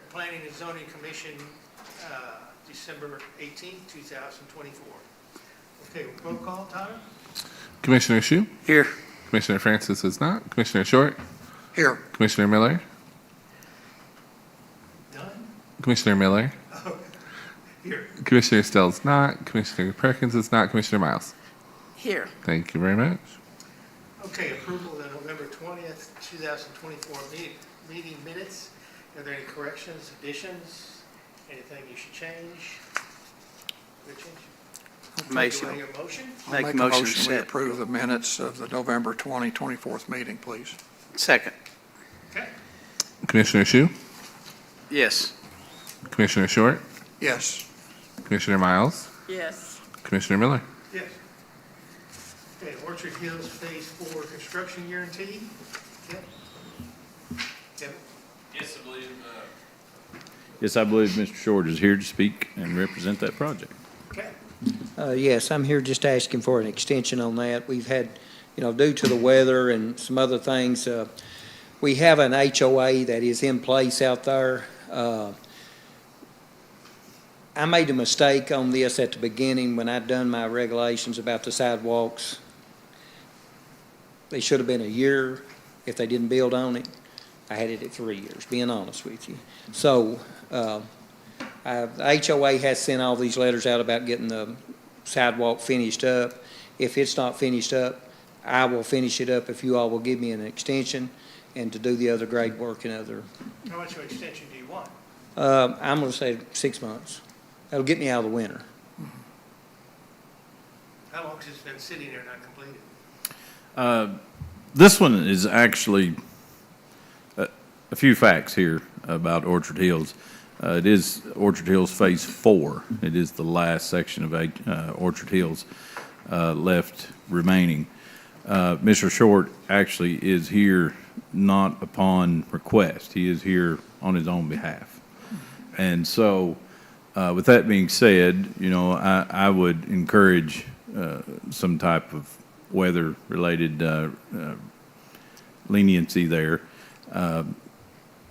Planning and Zoning Commission, December 18, 2024. Okay, roll call, Tyler? Commissioner Shu? Here. Commissioner Francis is not. Commissioner Short? Here. Commissioner Miller? Done? Commissioner Miller? Here. Commissioner Stell's not. Commissioner Perkins is not. Commissioner Miles? Here. Thank you very much. Okay, approval of the November 20th, 2024 meeting minutes. Are there any corrections, additions, anything you should change? Richard? Make Do I hear a motion? a motion to we set. approve the minutes of the November 2024 meeting, please. Second. Okay. Commissioner Shu? Yes. Commissioner Short? Yes. Commissioner Miles? Yes. Commissioner Miller? Yes. Okay, Orchard Hills Phase 4 construction guarantee. Kevin? Kevin? Yes, I believe Mr. Short is here to speak and represent that project. Okay. Yes, I'm here just asking for an extension on that. We've had, due to the weather and some other things, we have an HOA that is in place out there. I made a mistake on this at the beginning when I'd done my regulations about the sidewalks. They should have been a year if they didn't build on it. I had it at 3 years, being honest with you. So, the HOA has sent all these letters out about getting the sidewalk finished up. If it's not finished up, I will finish it up if you all will give me an extension and to do the other grade work and other. How much of an extension do you want? I'm gonna say 6 months. That'll get me out of the winter. How long has it been sitting there not completed? This one is actually a few facts here about Orchard Hills. It is Orchard Hills Phase 4. It is the last section of Orchard Hills left remaining. Mr. Short actually is here not upon request. He is here on his own behalf. And so, with that being said, I would encourage some type of weather-related leniency there.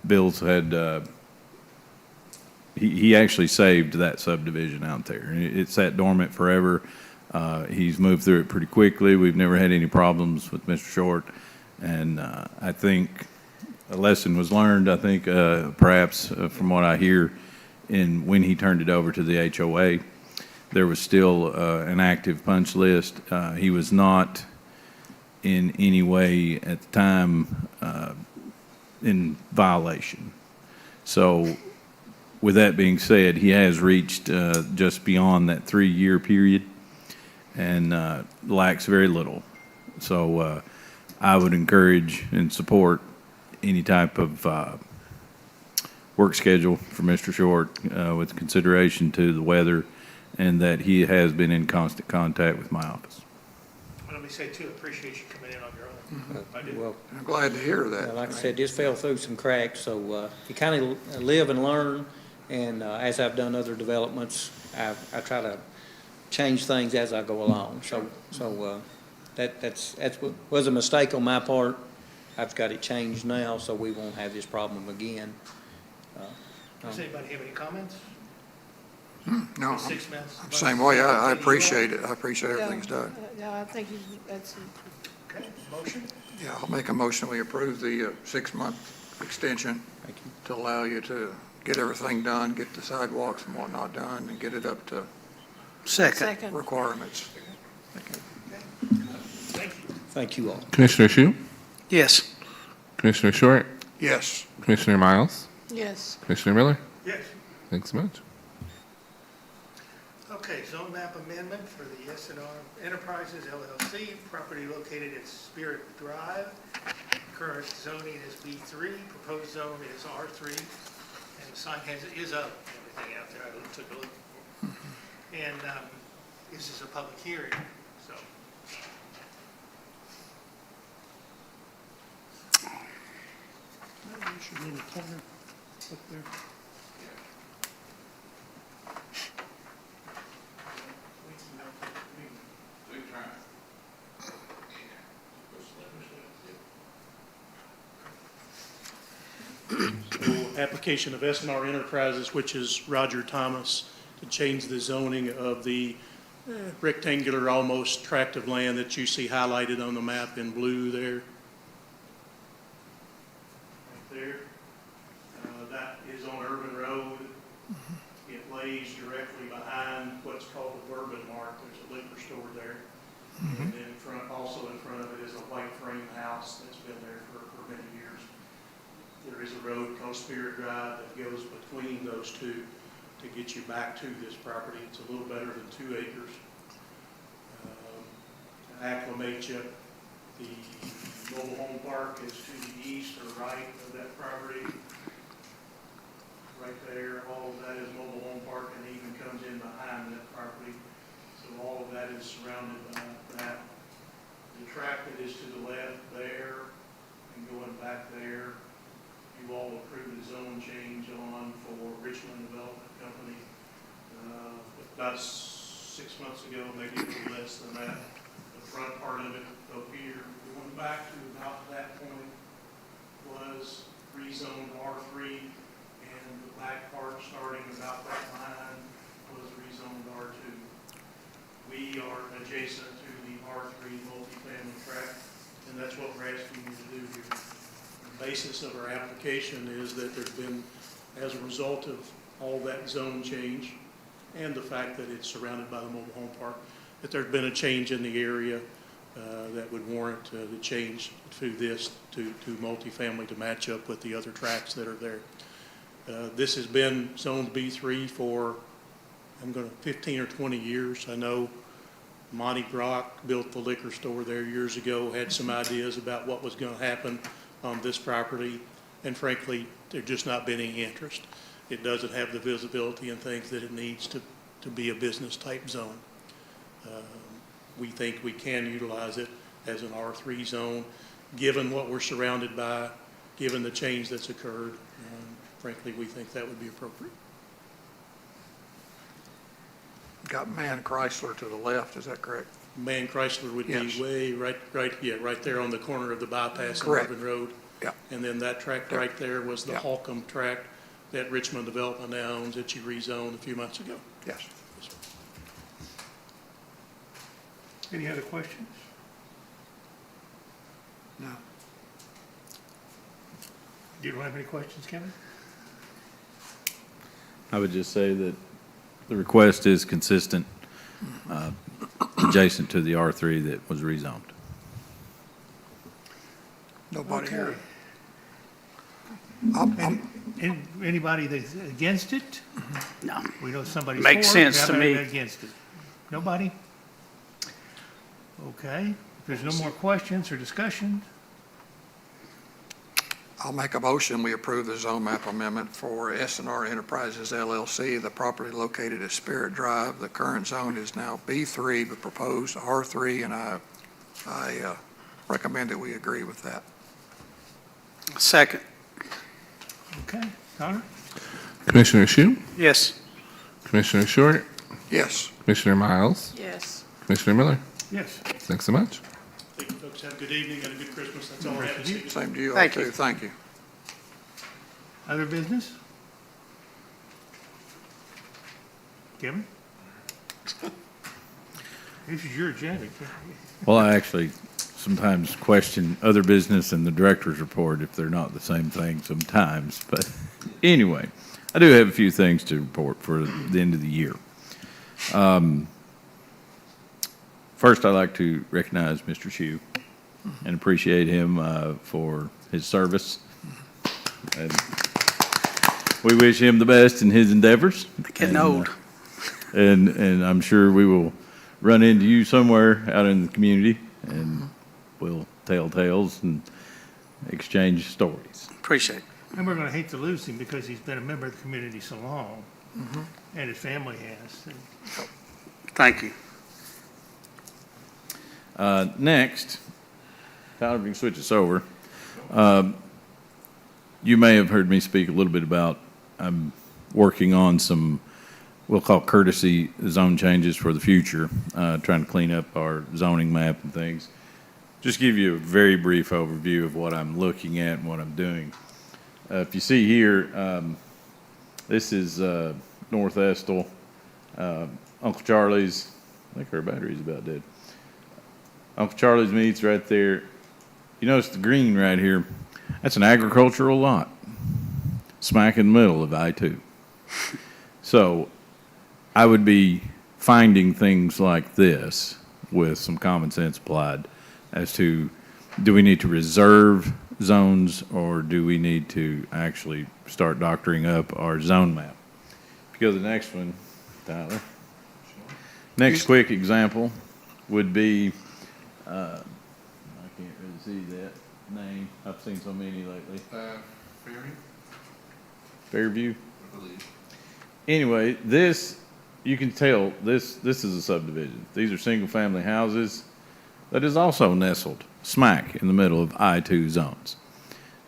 Bill's had, he actually saved that subdivision out there. It sat dormant forever. He's moved through it pretty quickly. We've never had any problems with Mr. Short. And I think a lesson was learned, I think, perhaps from what I hear, when he turned it over to the HOA. There was still an active punch list. He was not in any way at the time in violation. So with that being said, he has reached just beyond that 3-year period and lacks very little. So I would encourage and support any type of work schedule for Mr. Short with consideration to the weather and that he has been in constant contact with my office. Let me say, too, I appreciate you coming in on your own. I do. Well, I'm glad to hear that. like I said, this fell through some cracks, so you kind of live and learn. And as I've done other developments, I try to change things as I go along. So that's what was a mistake on my part. I've got it changed now, so we won't have this problem again. Does anybody have any comments? No, 6 months? I'm the same way. I appreciate it. I appreciate everything's done. Yeah, I think that's, Okay, motion? Yeah, I'll make a motion. We approve the 6-month extension Thank you. to allow you to get everything done, get the sidewalks and whatnot done, and get it up to Second. second. requirements. Thank you. Thank you all. Commissioner Shu? Yes. Commissioner Short? Yes. Commissioner Miles? Yes. Commissioner Miller? Yes. Thanks so much. Okay, zone map amendment for the S&R Enterprises LLC, property located at Spirit Drive. Current zoning is B3, proposed zone is R3, and the sign is up, everything out there, I took a look. And this is a public hearing, so. Maybe you should move a corner up there. application of S&R Enterprises, which is Roger Thomas, to change the zoning of the rectangular, almost tract of land that you see highlighted on the map in blue there. Right there. That is on Urban Road. It lays directly behind what's called the Bourbon Mart. There's a liquor store there. And then also in front of it is a white frame house that's been there for many years. There is a road called Spirit Drive that goes between those two to get you back to this property. It's a little better than 2 acres. To acclimate you, the mobile home park is to the east or right of that property. Right there, all of that is mobile home park and even comes in behind that property. So all of that is surrounded by that. The tract that is to the left there and going back there, you all approved the zone change on for Richland Development Company about 6 months ago, maybe a little less than that. The front part of it up here, going back to about that point, was rezoned R3, and the back part starting about that line was rezoned R2. We are adjacent to the R3 multifamily tract, and that's what we're asking you to do here. The basis of our application is that there's been, as a result of all that zone change and the fact that it's surrounded by the mobile home park, that there's been a change in the area that would warrant the change to this, to multifamily to match up with the other tracts that are there. This has been zoned B3 for 15 or 20 years. I know Monty Brock built the liquor store there years ago, had some ideas about what was going to happen on this property, and frankly, there's just not been any interest. It doesn't have the visibility and things that it needs to be a business-type zone. We think we can utilize it as an R3 zone, given what we're surrounded by, given the change that's occurred. Frankly, we think that would be appropriate. Got Man Chrysler to the left, is that correct? Man Chrysler would Yes. be way right there on the corner of the bypass on Correct. Urban Road. Yeah. And then that tract Yeah. right there was the Yeah. Holcomb tract that Richmond Development now owns, that you rezoned a few months ago. Yes. Any other questions? No. You don't have any questions, Kevin? I would just say that the request is consistent, adjacent to the R3 that was rezoned. Nobody Okay. here. Anybody that's against it? No. We know somebody's for it. Makes sense to How about me. against it? Nobody? Okay. If there's no more questions or discussion, I'll make a motion, we approve the zone map amendment for S&R Enterprises LLC, the property located at Spirit Drive. The current zone is now B3, but proposed R3, and I recommend that we agree with that. Second. okay. Connor? Commissioner Shu, Yes. Commissioner Short, Yes. Commissioner Miles, Yes. Commissioner Miller. Yes. Thanks so much. Thank you, folks. Have a good evening and a good Christmas. That's all I have to say. Same to you all, Thank too. you. Thank you. Other business? Kevin? This is your agenda. Well, I actually sometimes question other business and the director's report if they're not the same thing sometimes. But anyway, I do have a few things to report for the end of the year. First, I'd like to recognize Mr. Shu and appreciate him for his service. And we wish him the best in his endeavors. Getting And, old. And I'm sure we will run into you somewhere out in the community, and we'll tell tales and exchange stories. Appreciate it. And we're going to hate to lose him because he's been a member of the community so long, and his family has. Thank you. Next, Tyler, if you can switch us over. You may have heard me speak a little bit about, I'm working on some, we'll call courtesy zone changes for the future, trying to clean up our zoning map and things. Just give you a very brief overview of what I'm looking at and what I'm doing. If you see here, this is North Estill, Uncle Charlie's. I think our battery's about dead. Uncle Charlie's Meats right there. You notice the green right here. That's an agricultural lot, smack in the middle of I-2. So I would be finding things like this with some common sense applied as to, do we need to reserve zones or do we need to actually start doctoring up our zone map? If you go to the next one, Tyler. Next quick example would be, I can't really see that name. I've seen so many lately. Fairview? I believe. Anyway, this, you can tell, this is a subdivision. These are single-family houses that is also nestled smack in the middle of I-2 zones.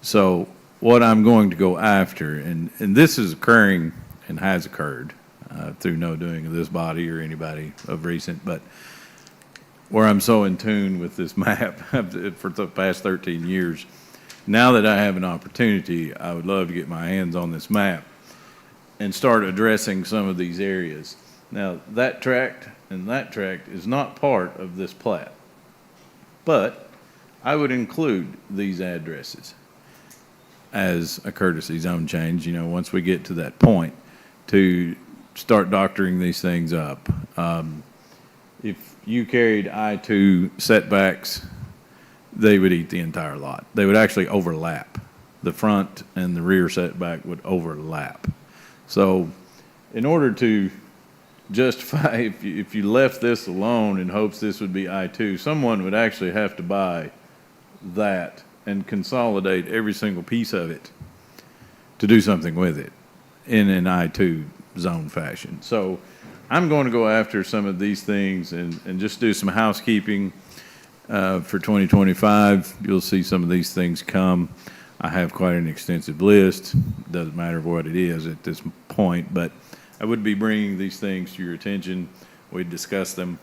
So what I'm going to go after, and this is occurring and has occurred through no doing of this body or anybody of recent, but where I'm so in tune with this map for the past 13 years, now that I have an opportunity, I would love to get my hands on this map and start addressing some of these areas. Now, that tract and that tract is not part of this plat, but I would include these addresses as a courtesy zone change, you know, once we get to that point, to start doctoring these things up. If you carried I-2 setbacks, they would eat the entire lot. They would actually overlap. The front and the rear setback would overlap. So in order to justify, if you left this alone in hopes this would be I-2, someone would actually have to buy that and consolidate every single piece of it to do something with it in an I-2 zone fashion. So I'm going to go after some of these things and just do some housekeeping for 2025. You'll see some of these things come. I have quite an extensive list. Doesn't matter what it is at this point, but I would be bringing these things to your attention. We'd discuss them.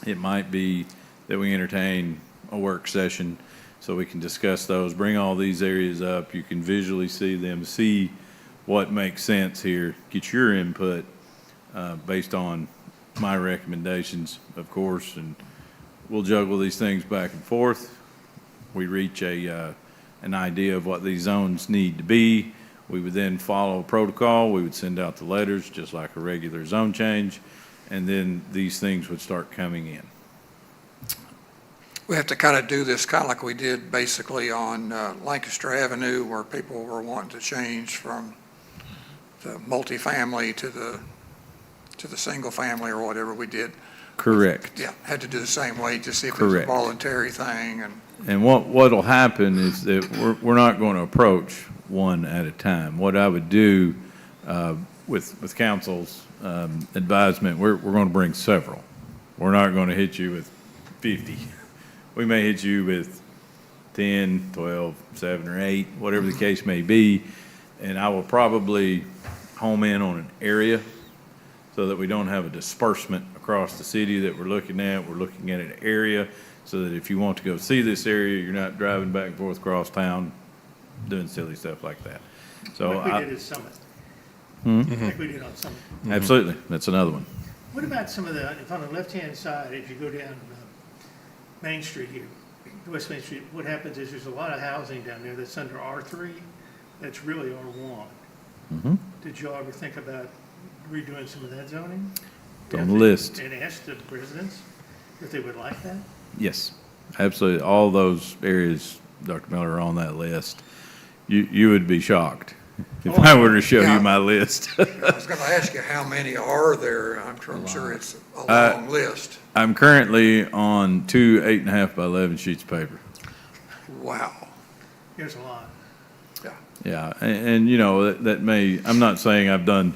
It might be that we entertain a work session so we can discuss those, bring all these areas up. You can visually see them, see what makes sense here, get your input based on my recommendations, of course, and we'll juggle these things back and forth. We reach an idea of what these zones need to be. We would then follow protocol. We would send out the letters just like a regular zone change, and then these things would start coming in. We have to kind of do this kind of like we did basically on Lancaster Avenue, where people were wanting to change from the multifamily to the single family or whatever we did. Correct. Yeah, had to do the same way to see if it was a Correct. voluntary thing. And what'll happen is that we're not going to approach one at a time. What I would do with council's advisement, we're going to bring several. We're not going to hit you with 50. We may hit you with 10, 12, 7 or 8, whatever the case may be. And I will probably home in on an area so that we don't have a disbursement across the city that we're looking at. We're looking at an area so that if you want to go see this area, you're not driving back and forth across town doing silly stuff like that. So Like we did at Summit. Like we did on Summit. Absolutely, that's another one. What about some of the, if on the left-hand side, if you go down Main Street here, West Main Street, what happens is there's a lot of housing down there that's under R3, that's really R1. Did you all ever think about redoing some of that zoning? It's on the list. And ask the residents if they would like that? Yes, absolutely. All those areas, Dr. Miller, are on that list. You would be shocked if I were to show Yeah. you my list. I was going to ask you how many are there. I'm sure it's a long list. I'm currently on 2 8.5 by 11 sheets of paper. Wow. There's a lot. Yeah. Yeah, and you know, that may, I'm not saying I've done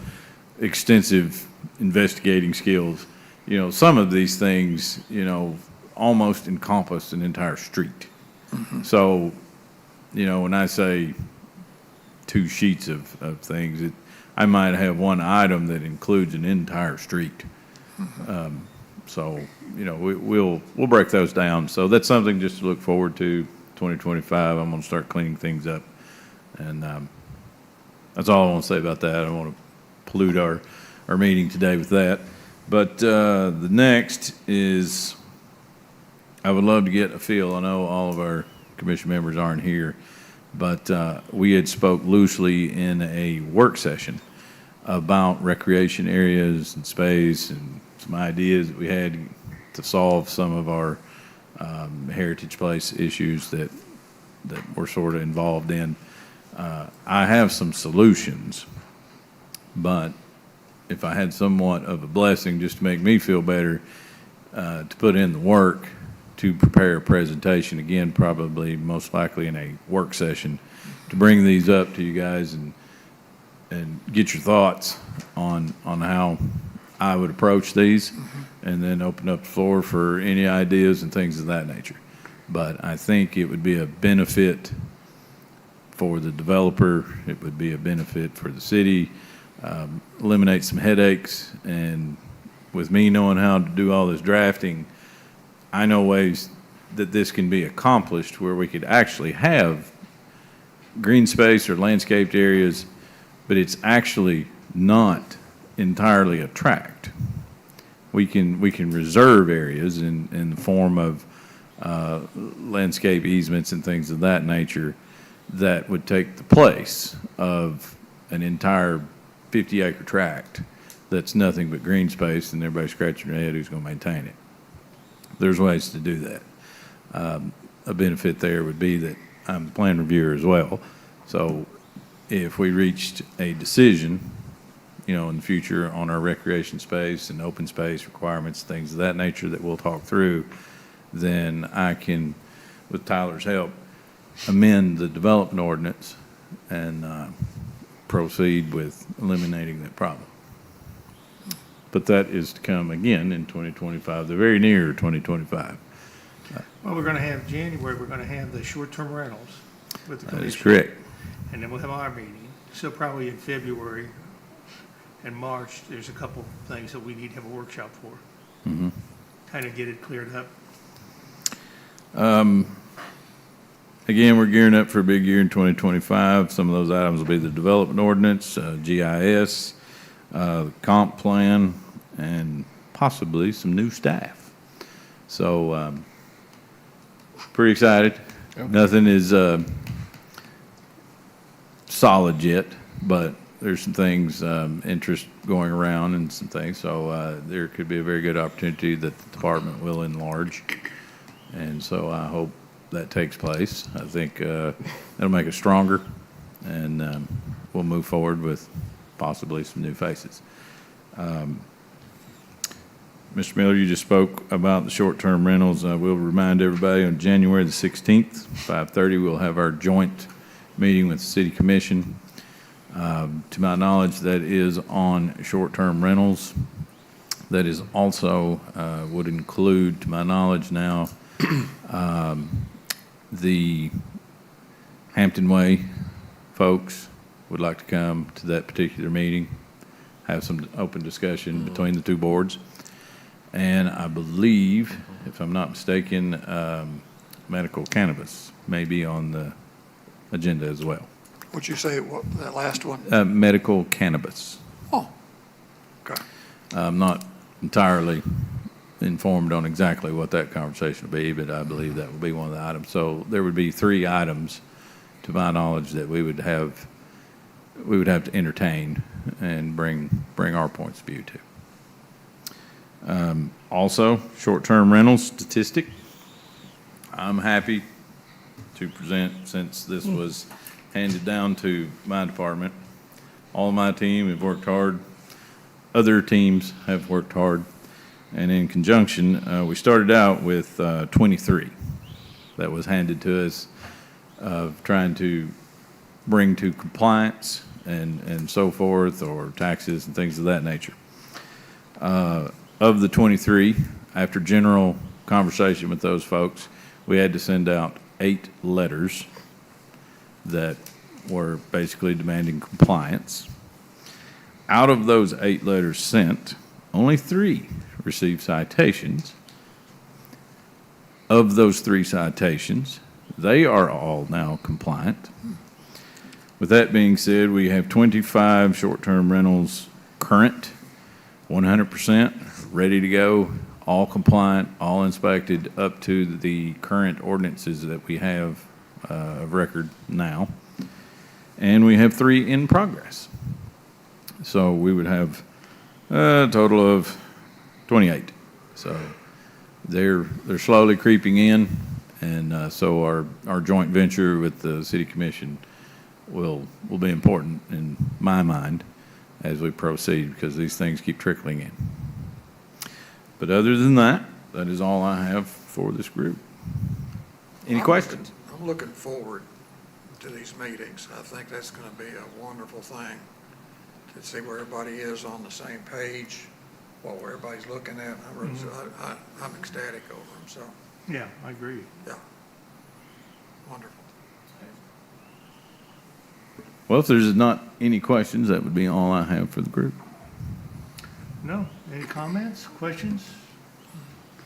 extensive investigating skills. You know, some of these things, you know, almost encompass an entire street. So, you know, when I say 2 sheets of things, I might have one item that includes an entire street. So, you know, we'll break those down. So that's something just to look forward to, 2025. I'm going to start cleaning things up and That's all I want to say about that. I don't want to pollute our meeting today with that. But the next is, I would love to get a feel, I know all of our commission members aren't here, but we had spoke loosely in a work session about recreation areas and space and some ideas that we had to solve some of our Heritage Place issues that we're sort of involved in. I have some solutions, but if I had somewhat of a blessing just to make me feel better, to put in the work to prepare a presentation, again, probably most likely in a work session, to bring these up to you guys and get your thoughts on how I would approach these, and then open up the floor for any ideas and things of that nature. But I think it would be a benefit for the developer, it would be a benefit for the city, eliminate some headaches, and with me knowing how to do all this drafting, I know ways that this can be accomplished where we could actually have green space or landscaped areas, but it's actually not entirely a tract. We can reserve areas in the form of landscape easements and things of that nature that would take the place of an entire 50-acre tract that's nothing but green space, and everybody's scratching their head who's going to maintain it. There's ways to do that. A benefit there would be that I'm the plan reviewer as well. So if we reached a decision, in the future on our recreation space and open space requirements, things of that nature that we'll talk through, then I can, with Tyler's help, amend the development ordinance and proceed with eliminating that problem. But that is to come again in 2025, the very near 2025. Well, we're going to have January, we're going to have the short-term rentals with the That is commission. correct. And then we'll have our meeting. So probably in February and March, there's a couple things that we need to have a workshop for. Kind of get it cleared up. Again, we're gearing up for a big year in 2025. Some of those items will be the development ordinance, GIS, comp plan, and possibly some new staff. So, pretty excited. Okay. Nothing is solid yet, but there's some things, interest going around and some things. So there could be a very good opportunity that the department will enlarge. And so I hope that takes place. I think that'll make us stronger, and we'll move forward with possibly some new faces. Mr. Miller, you just spoke about the short-term rentals. I will remind everybody on January the 16th, 5:30, we'll have our joint meeting with the City Commission. To my knowledge, that is on short-term rentals. That is also would include, to my knowledge now, the Hampton Way folks would like to come to that particular meeting, have some open discussion between the two boards. And I believe, if I'm not mistaken, medical cannabis may be on the agenda as well. What'd you say, that last one? Medical cannabis. Oh, okay. I'm not entirely informed on exactly what that conversation will be, but I believe that will be one of the items. So there would be 3 items, to my knowledge, that we would have to entertain and bring our points of view to. Also, short-term rentals statistic. I'm happy to present, since this was handed down to my department. All of my team have worked hard. Other teams have worked hard. And in conjunction, we started out with 23 that was handed to us of trying to bring to compliance and so forth, or taxes and things of that nature. Of the 23, after general conversation with those folks, we had to send out 8 letters that were basically demanding compliance. Out of those 8 letters sent, only 3 received citations. Of those 3 citations, they are all now compliant. With that being said, we have 25 short-term rentals current, 100%, ready to go, all compliant, all inspected, up to the current ordinances that we have of record now. And we have 3 in progress. So we would have a total of 28. So they're slowly creeping in, and so our joint venture with the city commission will be important in my mind as we proceed, because these things keep trickling in. But other than that, that is all I have for this group. Any questions? I'm looking forward to these meetings. I think that's going to be a wonderful thing, to see where everybody is on the same page, what everybody's looking at. I'm ecstatic over them, so, Yeah, I agree. yeah. Wonderful. Well, if there's not any questions, that would be all I have for the group. No, any comments, questions?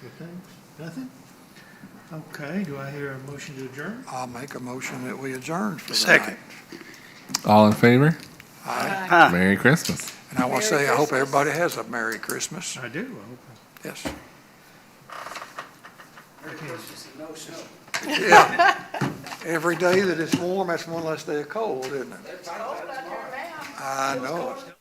Good things? Nothing? Okay, do I hear a motion to adjourn? I'll make a motion that we adjourn for the Second. night. All in favor? Aye. Aye. Merry Christmas. And I want to say, I hope everybody has a Merry Christmas. I do, I hope. Yes. Yeah. Every day that it's warm, that's one less day of cold, isn't it? I know it.